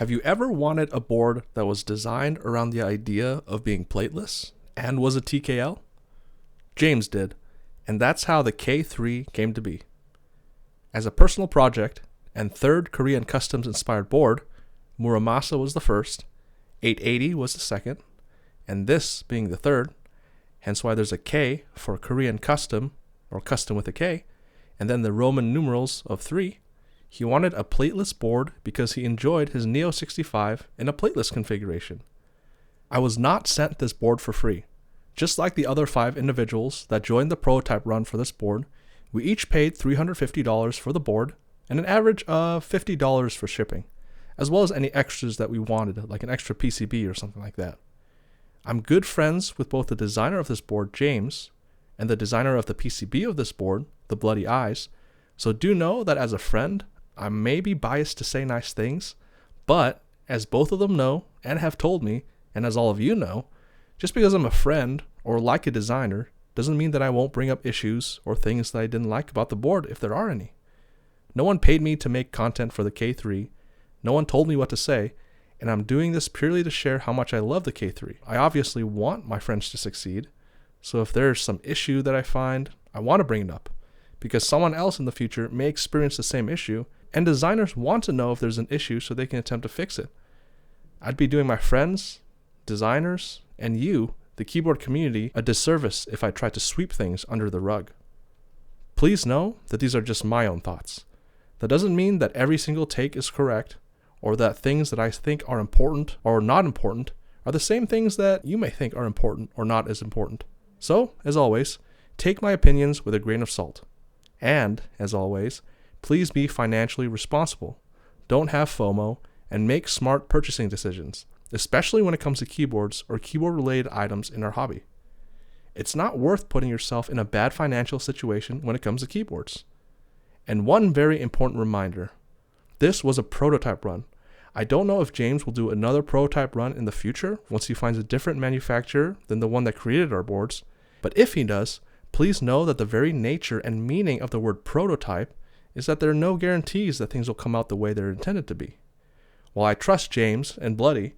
Have you ever wanted a board that was designed around the idea of being plateless and was a TKL? James did, and that's how the K3 came to be. As a personal project and third Korean customs inspired board, Muramasa was the first, 880 was the second, and this being the third, hence why there's a K for Korean custom, or custom with a K, and then the Roman numerals of 3. He wanted a plateless board because he enjoyed his Neo 65 in a plateless configuration. I was not sent this board for free. Just like the other 5 individuals that joined the prototype run for this board, we each paid $350 for the board and an average of $50 for shipping, as well as any extras that we wanted, like an extra PCB or something like that. I'm good friends with both the designer of this board, James, and the designer of the PCB of this board, the Bloody Eyes, so do know that as a friend, I may be biased to say nice things, but as both of them know and have told me, and as all of you know, just because I'm a friend or like a designer doesn't mean that I won't bring up issues or things that I didn't like about the board if there are any. No one paid me to make content for the K3, no one told me what to say, and I'm doing this purely to share how much I love the K3. I obviously want my friends to succeed, so if there's some issue that I find, I want to bring it up, because someone else in the future may experience the same issue, and designers want to know if there's an issue so they can attempt to fix it. I'd be doing my friends, designers, and you, the keyboard community, a disservice if I tried to sweep things under the rug. Please know that these are just my own thoughts. That doesn't mean that every single take is correct, or that things that I think are important or not important are the same things that you may think are important or not as important. So, as always, take my opinions with a grain of salt. And, as always, please be financially responsible. Don't have FOMO, and make smart purchasing decisions, especially when it comes to keyboards or keyboard-related items in our hobby. It's not worth putting yourself in a bad financial situation when it comes to keyboards. And one very important reminder, this was a prototype run. I don't know if James will do another prototype run in the future once he finds a different manufacturer than the one that created our boards, but if he does, please know that the very nature and meaning of the word prototype is that there are no guarantees that things will come out the way they're intended to be. While I trust James and Bloody,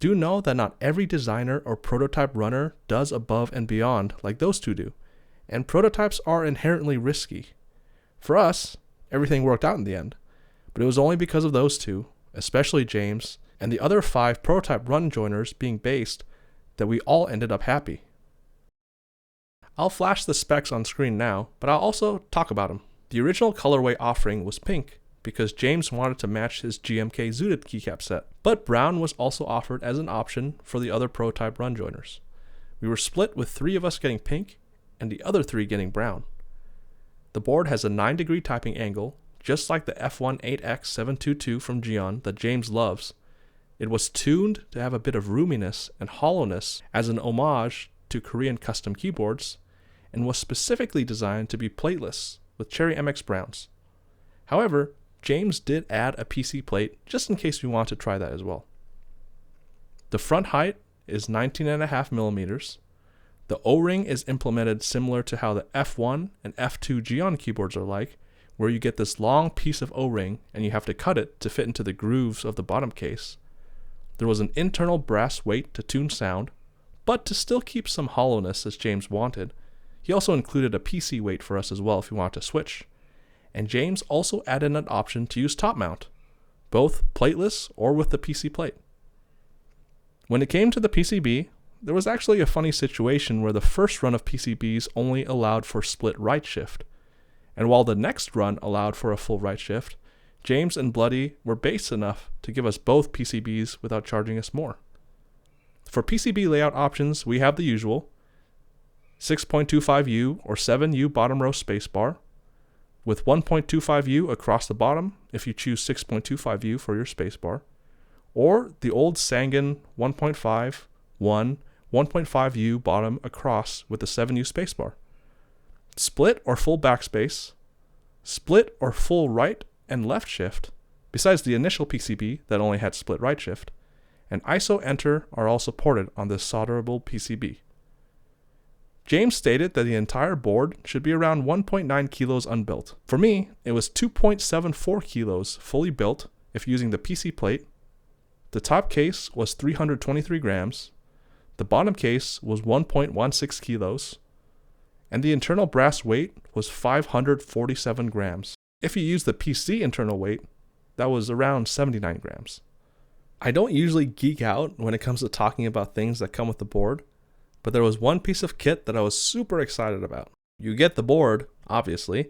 do know that not every designer or prototype runner does above and beyond like those two do, and prototypes are inherently risky. For us, everything worked out in the end, but it was only because of those two, especially James, and the other 5 prototype run joiners being based, that we all ended up happy. I'll flash the specs on screen now, but I'll also talk about them. The original colorway offering was pink, because James wanted to match his GMK Hooty keycap set, but brown was also offered as an option for the other prototype run joiners. We were split with 3 of us getting pink, and the other 3 getting brown. The board has a 9-degree typing angle, just like the F1 8X722 from Geon that James loves. It was tuned to have a bit of roominess and hollowness as an homage to Korean custom keyboards, and was specifically designed to be plateless with Cherry MX Browns. However, James did add a PC plate just in case we want to try that as well. The front height is 19.5 millimeters. The O-ring is implemented similar to how the F1 and F2 Geon keyboards are like, where you get this long piece of O-ring and you have to cut it to fit into the grooves of the bottom case. There was an internal brass weight to tune sound, but to still keep some hollowness as James wanted. He also included a PC weight for us as well if you want to switch. And James also added an option to use top mount, both plateless or with the PC plate. When it came to the PCB, there was actually a funny situation where the first run of PCBs only allowed for split right shift, and while the next run allowed for a full right shift, James and Bloody were base enough to give us both PCBs without charging us more. For PCB layout options, we have the usual 6.25U or 7U bottom row spacebar, with 1.25U across the bottom if you choose 6.25U for your spacebar, or the old Sangen 1.5, 1.5U bottom across with the 7U spacebar. Split or full backspace, split or full right and left shift, besides the initial PCB that only had split right shift, and ISO enter are all supported on this solderable PCB. James stated that the entire board should be around 1.9 kilos unbuilt. For me, it was 2.74 kilos fully built if using the PC plate, The top case was 323 grams, the bottom case was 1.16 kilos, and the internal brass weight was 547 grams. If you use the PC internal weight, that was around 79 grams. I don't usually geek out when it comes to talking about things that come with the board, but there was one piece of kit that I was super excited about. You get the board, obviously,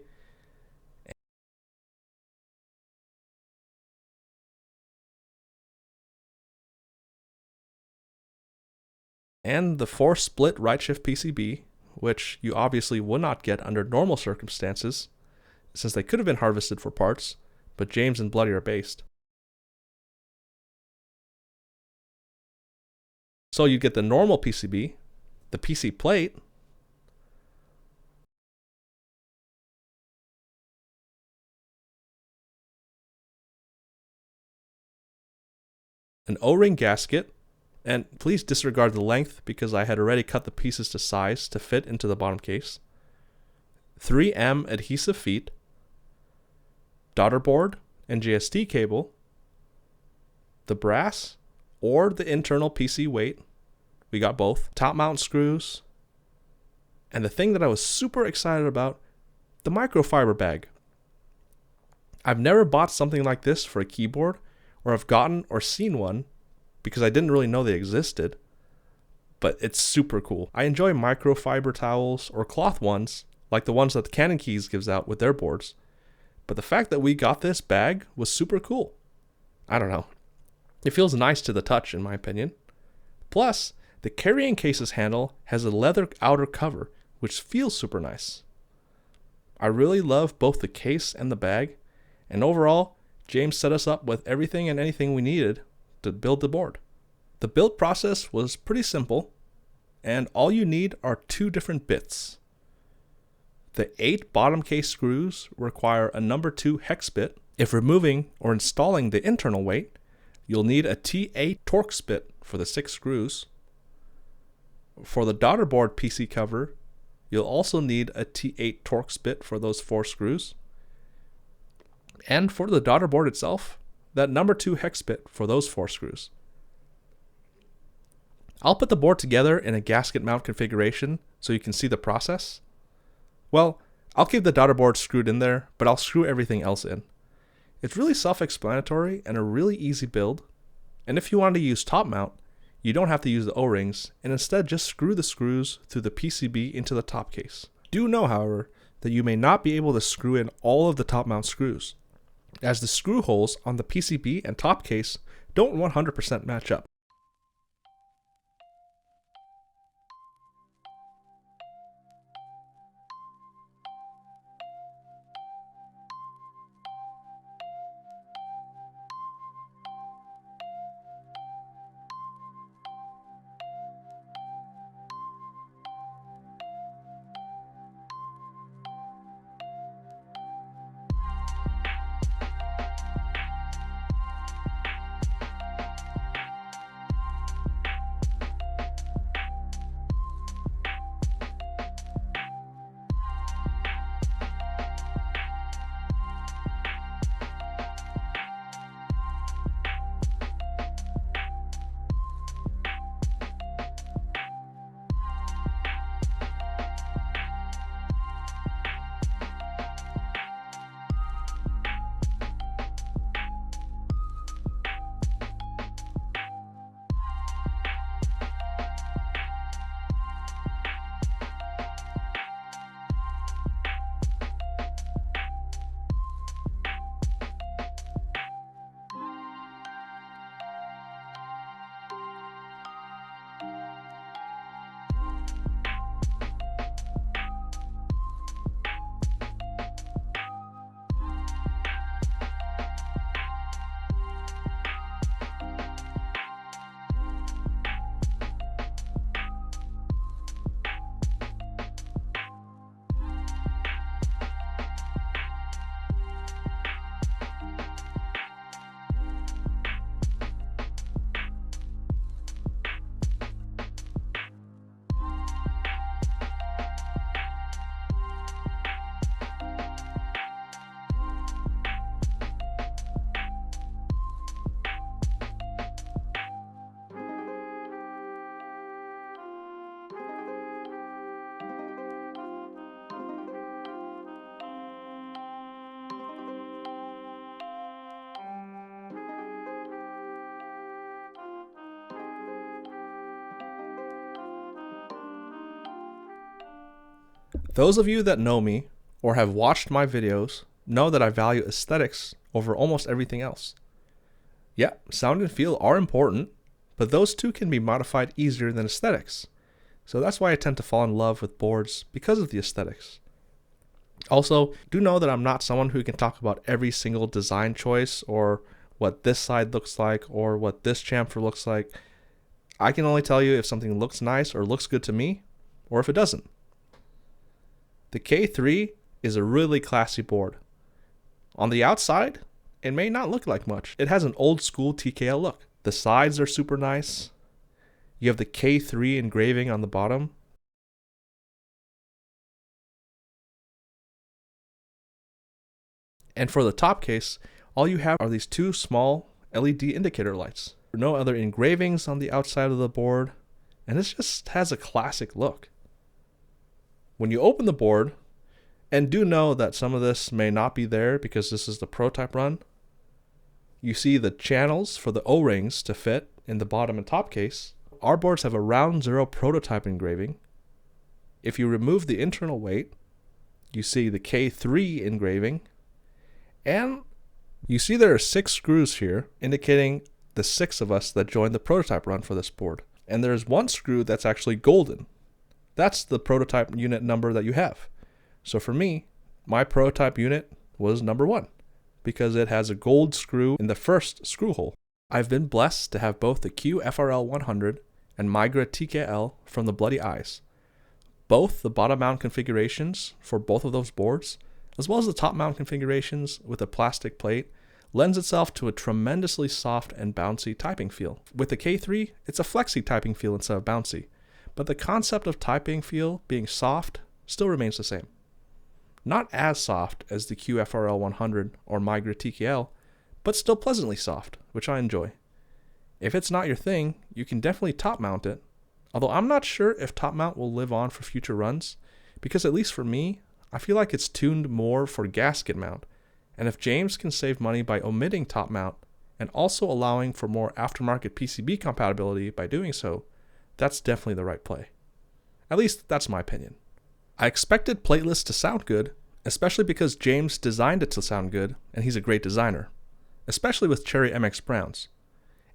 and the 4-split right shift PCB, which you obviously would not get under normal circumstances, since they could have been harvested for parts, but James and Bloody are based. So you get the normal PCB, the PC plate, an O-ring gasket, and please disregard the length because I had already cut the pieces to size to fit into the bottom case, 3M adhesive feet, daughter board and JST cable, the brass or the internal PC weight, we got both, top mount screws, and the thing that I was super excited about, the microfiber bag. I've never bought something like this for a keyboard, or I've gotten or seen one because I didn't really know they existed, but it's super cool. I enjoy microfiber towels or cloth ones, like the ones that Canon Keys gives out with their boards, but the fact that we got this bag was super cool. I don't know. It feels nice to the touch, in my opinion. Plus, the carrying case's handle has a leather outer cover, which feels super nice. I really love both the case and the bag, and overall, James set us up with everything and anything we needed to build the board. The build process was pretty simple, and all you need are 2 different bits. The 8 bottom case screws require a number 2 hex bit. If removing or installing the internal weight, you'll need a T8 Torx bit for the 6 screws. For the daughter board PC cover, you'll also need a T8 Torx bit for those 4 screws. And for the daughter board itself, that number 2 hex bit for those 4 screws. I'll put the board together in a gasket mount configuration so you can see the process. Well, I'll keep the daughter board screwed in there, but I'll screw everything else in. It's really self-explanatory and a really easy build. And if you want to use top mount, you don't have to use the O-rings and instead just screw the screws through the PCB into the top case. Do know, however, that you may not be able to screw in all of the top mount screws, as the screw holes on the PCB and top case don't 100% match up. Those of you that know me or have watched my videos know that I value aesthetics over almost everything else. Yeah, sound and feel are important, but those two can be modified easier than aesthetics. So that's why I tend to fall in love with boards, because of the aesthetics. Also, do know that I'm not someone who can talk about every single design choice or what this side looks like or what this chamfer looks like. I can only tell you if something looks nice or looks good to me, or if it doesn't. The K3 is a really classy board. On the outside, it may not look like much. It has an old school TKL look. The sides are super nice. You have the K3 engraving on the bottom. And for the top case, all you have are these two small LED indicator lights. No other engravings on the outside of the board, and it just has a classic look. When you open the board, and do know that some of this may not be there because this is the prototype run, you see the channels for the O-rings to fit in the bottom and top case. Our boards have a round zero prototype engraving. If you remove the internal weight, you see the K3 engraving, and you see there are 6 screws here, indicating the 6 of us that joined the prototype run for this board. And there's 1 screw that's actually golden. That's the prototype unit number that you have. So for me, my prototype unit was number 1 because it has a gold screw in the first screw hole. I've been blessed to have both the QFRL 100 and Migra TKL from the Bloody Eyes. Both the bottom mount configurations for both of those boards, as well as the top mount configurations with a plastic plate, lends itself to a tremendously soft and bouncy typing feel. With the K3, it's a flexy typing feel instead of bouncy, but the concept of typing feel being soft still remains the same. Not as soft as the QFRL 100 or Migra TKL, but still pleasantly soft, which I enjoy. If it's not your thing, you can definitely top mount it, although I'm not sure if top mount will live on for future runs, because at least for me, I feel like it's tuned more for gasket mount, and if James can save money by omitting top mount and also allowing for more aftermarket PCB compatibility by doing so, that's definitely the right play. At least that's my opinion. I expected Plateless to sound good, especially because James designed it to sound good, and he's a great designer, especially with Cherry MX Browns.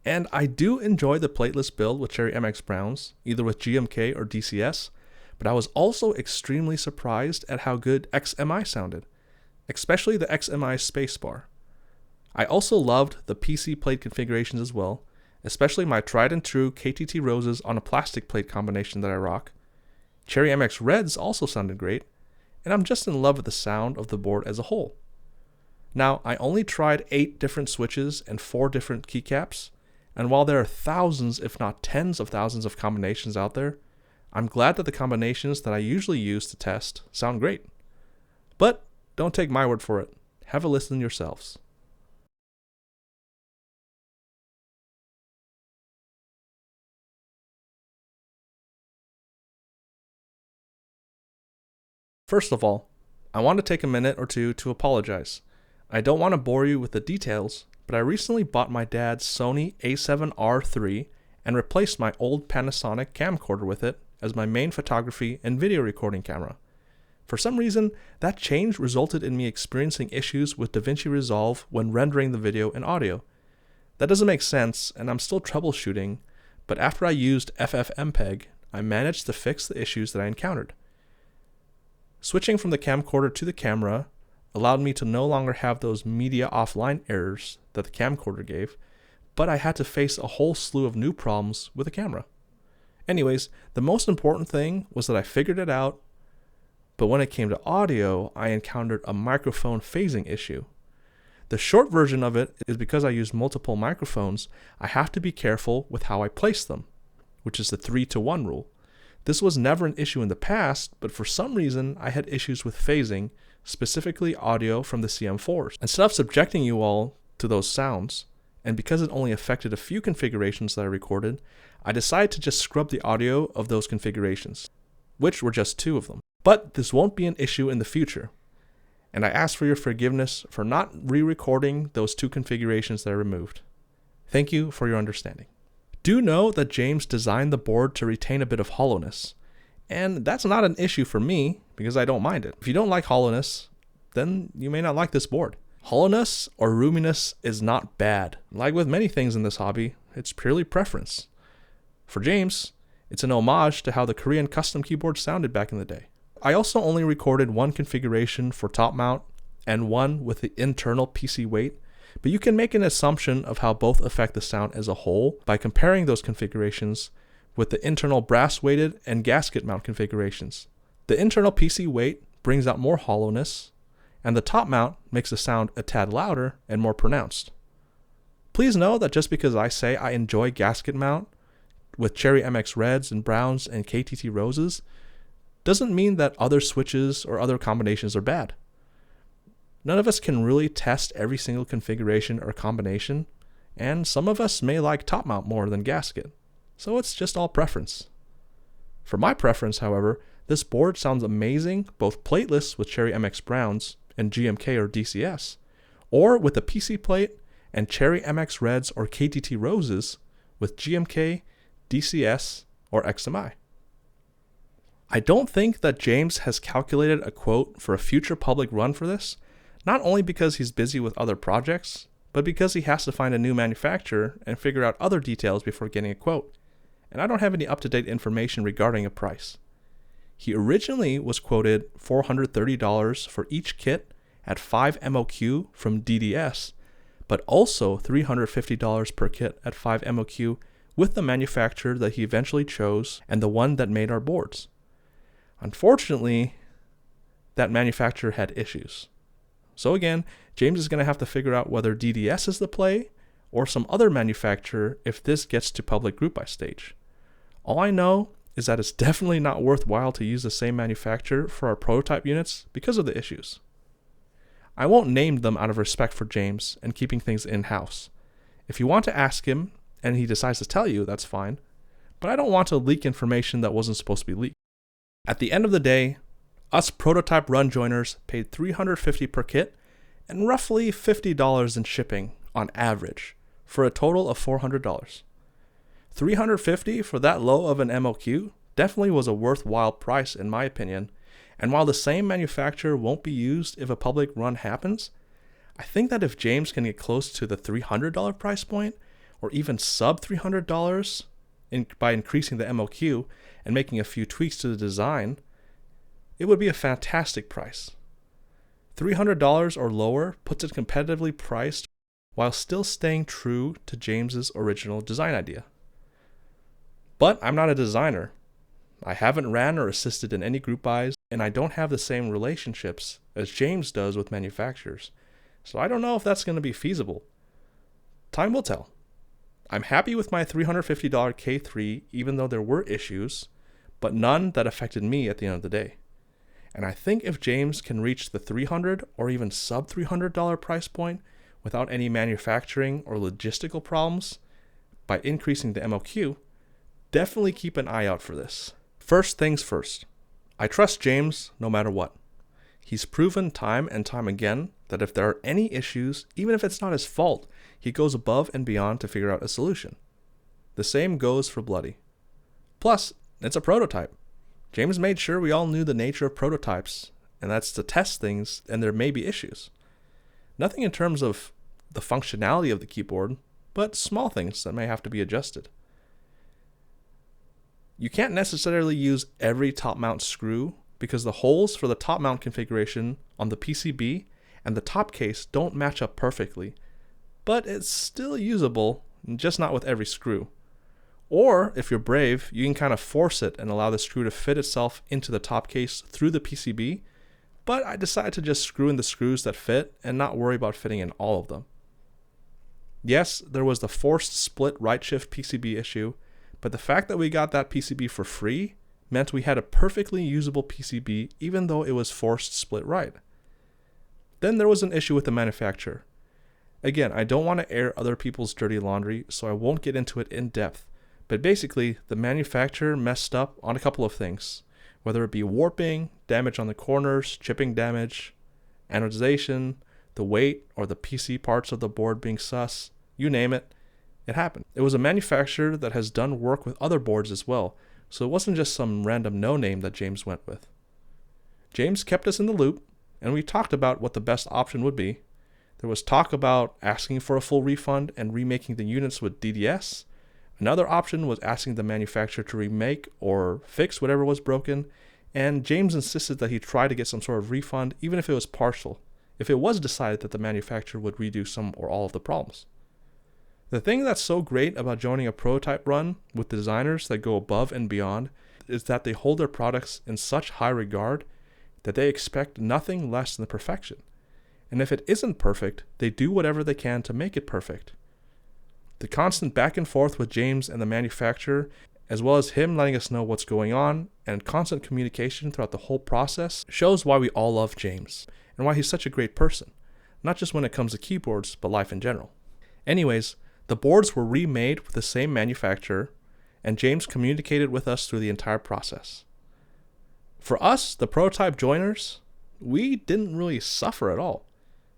And I do enjoy the Plateless build with Cherry MX Browns, either with GMK or DCS, but I was also extremely surprised at how good XMI sounded, especially the XMI spacebar. I also loved the PC plate configurations as well, especially my tried and true KTT roses on a plastic plate combination that I rock. Cherry MX Reds also sounded great, and I'm just in love with the sound of the board as a whole. Now, I only tried 8 different switches and 4 different keycaps, and while there are thousands, if not tens of thousands of combinations out there, I'm glad that the combinations that I usually use to test sound great. But don't take my word for it. Have a listen yourselves. First of all, I want to take a minute or two to apologize. I don't want to bore you with the details, but I recently bought my dad's Sony a7R III and replaced my old Panasonic camcorder with it as my main photography and video recording camera. For some reason, that change resulted in me experiencing issues with DaVinci Resolve when rendering the video and audio. That doesn't make sense, and I'm still troubleshooting, but after I used FFmpeg, I managed to fix the issues that I encountered. Switching from the camcorder to the camera allowed me to no longer have those media offline errors that the camcorder gave, but I had to face a whole slew of new problems with the camera. Anyways, the most important thing was that I figured it out, but when it came to audio, I encountered a microphone phasing issue. The short version of it is because I use multiple microphones, I have to be careful with how I place them, which is the 3-to-1 rule. This was never an issue in the past, but for some reason I had issues with phasing, specifically audio from the CM4s. Instead of subjecting you all to those sounds, and because it only affected a few configurations that I recorded, I decided to just scrub the audio of those configurations, which were just 2 of them. But this won't be an issue in the future, and I ask for your forgiveness for not re-recording those 2 configurations that I removed. Thank you for your understanding. Do know that James designed the board to retain a bit of hollowness, and that's not an issue for me because I don't mind it. If you don't like hollowness, then you may not like this board. Hollowness or roominess is not bad. Like with many things in this hobby, it's purely preference. For James, it's an homage to how the Korean custom keyboard sounded back in the day. I also only recorded one configuration for top mount and one with the internal PC weight, but you can make an assumption of how both affect the sound as a whole by comparing those configurations with the internal brass weighted and gasket mount configurations. The internal PC weight brings out more hollowness, and the top mount makes the sound a tad louder and more pronounced. Please know that just because I say I enjoy gasket mount with Cherry MX Reds and Browns and KTT Roses doesn't mean that other switches or other combinations are bad. None of us can really test every single configuration or combination, and some of us may like top mount more than gasket, so it's just all preference. For my preference, however, this board sounds amazing both plateless with Cherry MX Browns and GMK or DCS, or with a PC plate and Cherry MX Reds or KTT Roses with GMK, DCS, or XMI. I don't think that James has calculated a quote for a future public run for this, not only because he's busy with other projects, but because he has to find a new manufacturer and figure out other details before getting a quote, and I don't have any up-to-date information regarding a price. He originally was quoted $430 for each kit at 5 MOQ from DDS, but also $350 per kit at 5 MOQ with the manufacturer that he eventually chose and the one that made our boards. Unfortunately, that manufacturer had issues. So again, James is going to have to figure out whether DDS is the play or some other manufacturer if this gets to public group buy stage. All I know is that it's definitely not worthwhile to use the same manufacturer for our prototype units because of the issues. I won't name them out of respect for James and keeping things in-house. If you want to ask him and he decides to tell you, that's fine, but I don't want to leak information that wasn't supposed to be leaked. At the end of the day, us prototype run joiners paid $350 per kit and roughly $50 in shipping on average for a total of $400. $350 for that low of an MOQ definitely was a worthwhile price in my opinion, and while the same manufacturer won't be used if a public run happens, I think that if James can get close to the $300 price point, or even sub $300 by increasing the MOQ and making a few tweaks to the design, it would be a fantastic price. $300 or lower puts it competitively priced while still staying true to James's original design idea. But I'm not a designer. I haven't ran or assisted in any group buys, and I don't have the same relationships as James does with manufacturers, so I don't know if that's going to be feasible. Time will tell. I'm happy with my $350 K3 even though there were issues, but none that affected me at the end of the day. And I think if James can reach the $300 or even sub $300 price point without any manufacturing or logistical problems by increasing the MOQ, definitely keep an eye out for this. First things first, I trust James no matter what. He's proven time and time again that if there are any issues, even if it's not his fault, he goes above and beyond to figure out a solution. The same goes for Bloody. Plus, it's a prototype. James made sure we all knew the nature of prototypes, and that's to test things and there may be issues. Nothing in terms of the functionality of the keyboard, but small things that may have to be adjusted. You can't necessarily use every top mount screw because the holes for the top mount configuration on the PCB and the top case don't match up perfectly, but it's still usable, just not with every screw. Or, if you're brave, you can kind of force it and allow the screw to fit itself into the top case through the PCB, but I decided to just screw in the screws that fit and not worry about fitting in all of them. Yes, there was the forced split right shift PCB issue, but the fact that we got that PCB for free meant we had a perfectly usable PCB even though it was forced split right. Then there was an issue with the manufacturer. Again, I don't want to air other people's dirty laundry, so I won't get into it in depth. But basically, the manufacturer messed up on a couple of things, whether it be warping, damage on the corners, chipping damage, anodization, the weight, or the PC parts of the board being sus, you name it, it happened. It was a manufacturer that has done work with other boards as well, so it wasn't just some random no-name that James went with. James kept us in the loop, and we talked about what the best option would be. There was talk about asking for a full refund and remaking the units with DDS. Another option was asking the manufacturer to remake or fix whatever was broken, and James insisted that he try to get some sort of refund, even if it was partial, if it was decided that the manufacturer would redo some or all of the problems. The thing that's so great about joining a prototype run with designers that go above and beyond is that they hold their products in such high regard that they expect nothing less than perfection. And if it isn't perfect, they do whatever they can to make it perfect. The constant back and forth with James and the manufacturer, as well as him letting us know what's going on and constant communication throughout the whole process, shows why we all love James and why he's such a great person, not just when it comes to keyboards, but life in general. Anyways, the boards were remade with the same manufacturer, and James communicated with us through the entire process. For us, the prototype joiners, we didn't really suffer at all.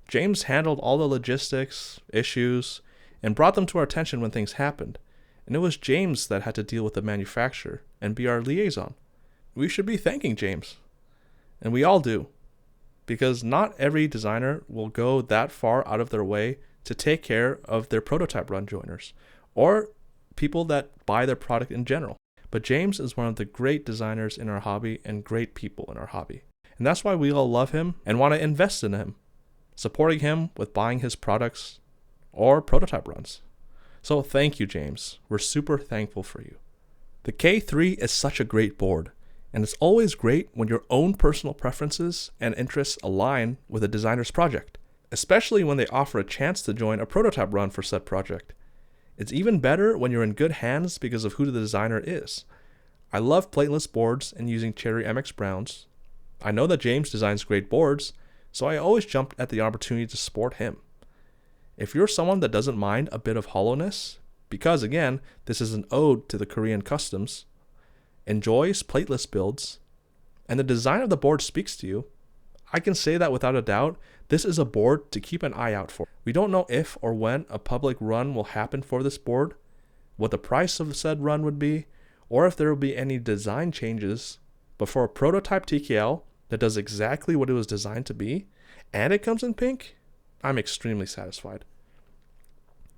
James handled all the logistics, issues, and brought them to our attention when things happened, and it was James that had to deal with the manufacturer and be our liaison. We should be thanking James, and we all do, because not every designer will go that far out of their way to take care of their prototype run joiners, or people that buy their product in general. But James is one of the great designers in our hobby and great people in our hobby. And that's why we all love him and want to invest in him, supporting him with buying his products or prototype runs. So thank you, James. We're super thankful for you. The K3 is such a great board, and it's always great when your own personal preferences and interests align with a designer's project, especially when they offer a chance to join a prototype run for said project. It's even better when you're in good hands because of who the designer is. I love plateless boards and using Cherry MX Browns. I know that James designs great boards, so I always jump at the opportunity to support him. If you're someone that doesn't mind a bit of hollowness, because again, this is an ode to the Korean customs, enjoys plateless builds, and the design of the board speaks to you, I can say that without a doubt, this is a board to keep an eye out for. We don't know if or when a public run will happen for this board, what the price of said run would be, or if there will be any design changes, but for a prototype TKL that does exactly what it was designed to be, and it comes in pink, I'm extremely satisfied.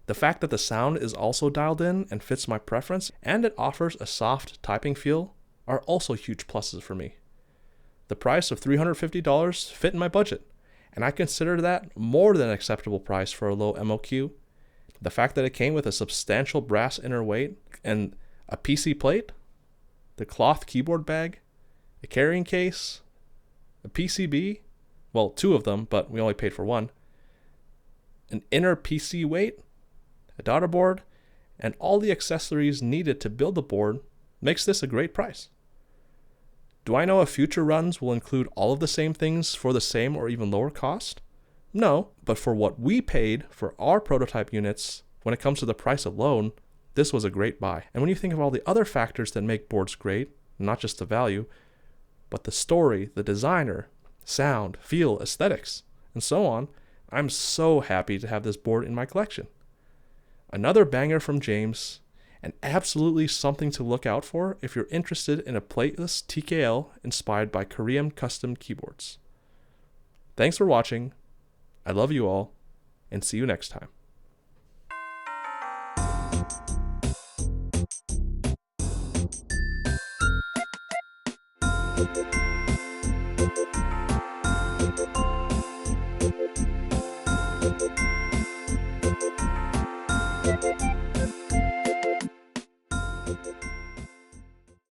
The fact that the sound is also dialed in and fits my preference, and it offers a soft typing feel, are also huge pluses for me. The price of $350 fit in my budget, and I consider that more than an acceptable price for a low MOQ. The fact that it came with a substantial brass inner weight and a PC plate, the cloth keyboard bag, a carrying case, a PCB, well, 2 of them, but we only paid for 1, an inner PC weight, a daughter board, and all the accessories needed to build the board makes this a great price. Do I know if future runs will include all of the same things for the same or even lower cost? No, but for what we paid for our prototype units, when it comes to the price alone, this was a great buy. And when you think of all the other factors that make boards great, not just the value, but the story, the designer, sound, feel, aesthetics, and so on, I'm so happy to have this board in my collection. Another banger from James, and absolutely something to look out for if you're interested in a plateless TKL inspired by Korean custom keyboards. Thanks for watching. I love you all, and see you next time.